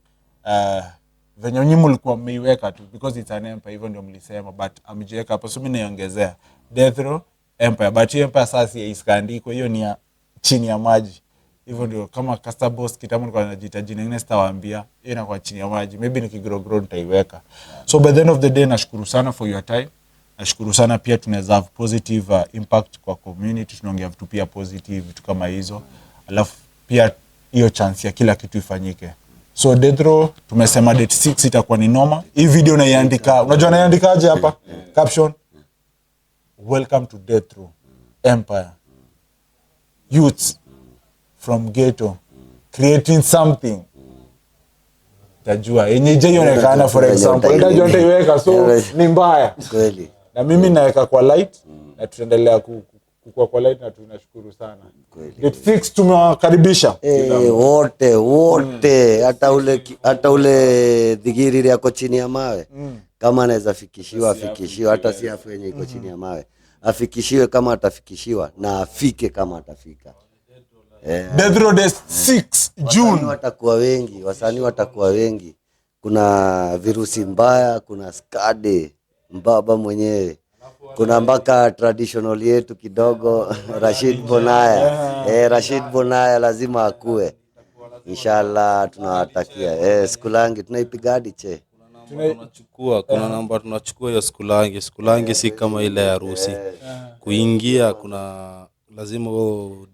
Venye nyinyi mlikuwa mmeiweka tu because it's an empire, hivyo ndio mlisema, but amjiweka hapo. So mimi niongezea Death Row Empire. But hiyo empire sasa isikandiko, hiyo ni ya chini ya maji. Hivyo ndio kama Kasabos kitambo nilikuwa najiita jina lingine sitawaambia. Hiyo inakuwa chini ya maji. Maybe nikigrow nitaiweka. So by the end of the day nashukuru sana for your time. Nashukuru sana pia tunaweza have positive impact kwa community, tunaongea vitu pia positive vitu kama hizo. Alafu pia hiyo chance ya kila kitu ifanyike. So Death Row tumesema date 6 itakuwa ni noma. Hii video naiandika. Unajua naiandikaje hapa? Caption. Welcome to Death Row Empire. Youths from ghetto creating something. Tajua yenye ionekana for example. Ndio nitaiweka so ni mbaya. Kweli. Na mimi naweka kwa light na tutaendelea kukua kwa light na tunashukuru sana. Date 6 tumewakaribisha. Wote hata ule dhigiri yako chini ya mawe. Kama anaweza fikishiwa hata si afu yenye iko chini ya mawe. Afikishiwe kama atafikishiwa na afike kama atafika. Death Row Day 6 June wasanii watakuwa wengi. Kuna virusi mbaya, kuna skade mbaba mwenyewe, kuna mpaka traditional yetu kidogo Rashid Bonaya. Rashid Bonaya lazima akue. Inshallah tunawatakia. Skulangi tunaipiga hadi che. Kuna namba tunachukua hiyo skulangi si kama ile ya harusi. Kuingia kuna lazima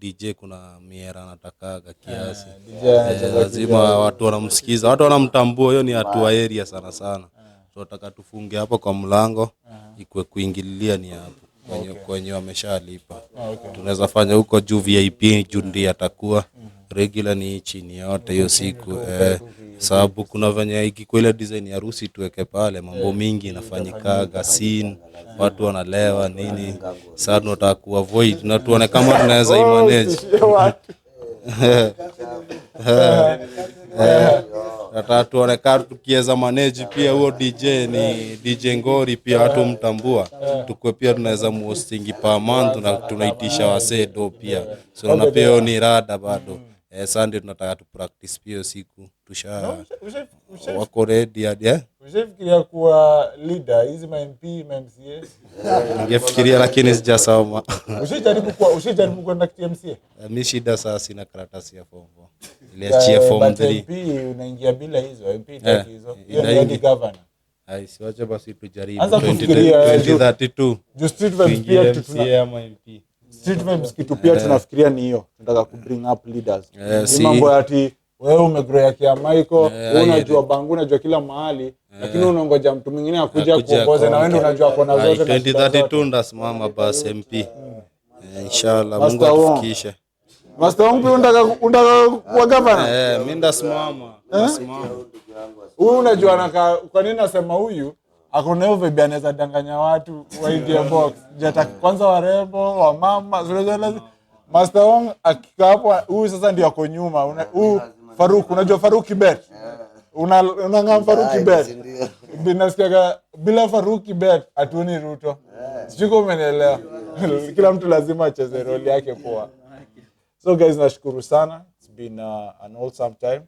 DJ kuna miera anatakaga kiasi. Lazima watu wanamsikiza, watu wanamtambua, hiyo ni hatua area sana. Tunataka tufunge hapo kwa mlango, ikwe kuingililia ni hapo kwenye wameshalipa. Tunaweza fanya huko juu VIP juu ndiye atakuwa regular ni chini yote hiyo siku. Sababu kuna venye ikikuwa ile design ya harusi tuweke pale, mambo mingi inafanyikaga, scene, watu wanalewa nini. Sasa tunataka kuavoid na tuone kama tunaweza imanage. Nataka tuonekane tukiweza manage pia huo DJ ni DJ Ngori pia watu mtambua. Tukwe pia tunaweza muhosting per month na tunaitisha wasee do pia. So na pia ni rada bado. Sunday tunataka tu practice pia siku. Wako ready hadi Ushafikiria kuwa leader hizi ma MP, ma MCA? Ningefikiria lakini sijasoma. Ushajaribu kwenda KMCA? Mimi shida sasa sina karatasi ya form 4. Iliachia form 3. MP unaingia bila hizo, MP itaki hizo. Hiyo ni governor. Ai siwache basi tujaribu Anza kufikiria 2032. Just street vibes pia MCA ama MP. Street vibes kitu pia tunafikiria ni hiyo. Tunataka ku bring up leaders. Si Mambo ati wewe umegrow ya kia Michael, unajua Bangu, unajua kila mahali, lakini unaongoja mtu mwingine akuja kuongoza na wewe unajua kona zote. 2032 ndasimama basi MP. Inshallah Mungu atufikishe. Master wangu unataka kuwa governor? Mimi ndasimama. Huyu unajua kwa nini nasema huyu akona hiyo vibe anaweza danganya watu wa idea box. Jata kwanza warembo, wa mama, zile Master wangu akikaa hapo huyu sasa ndio ako nyuma. Huyu Faruk, unajua Faruk Kibet? Unang'am Faruk Kibet. Binasikia bila Faruk Kibet hatuoni Ruto. Sijui kama umeelewa. Kila mtu lazima acheze role yake poa. So guys, nashukuru sana. It's been an awesome time.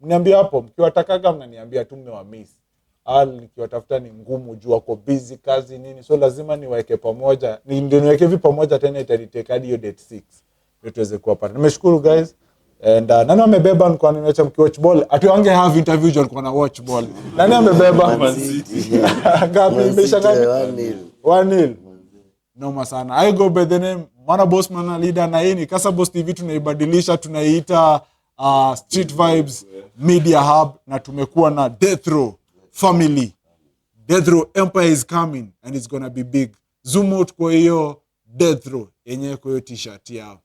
Mniambia hapo mkiwatakaga mnaniambia tu mmewamiss. Nikiwatafuta ni ngumu juu wako busy kazi nini. So lazima niwaeke pamoja. Ndio niweke hivi pamoja tena itaniteka hadi hiyo date 6. Ndio tuweze kuwa partner. Nimeshukuru guys. And nani amebeba kwa nimeacha mkiwatch ball? Ati wange have interview John kwa na watch ball. Nani amebeba? Ngapi imesha ngapi? 1-0. Noma sana. I go by the name Mana Boss Mana Leader, na hii ni Kasaboss TV. Tunaibadilisha, tunaiita Street Vibes Media Hub, na tumekuwa na Death Row family. Death Row Empire is coming and it's gonna be big. Zoom out kwa hiyo Death Row yenyewe kwa hiyo t-shirt yao.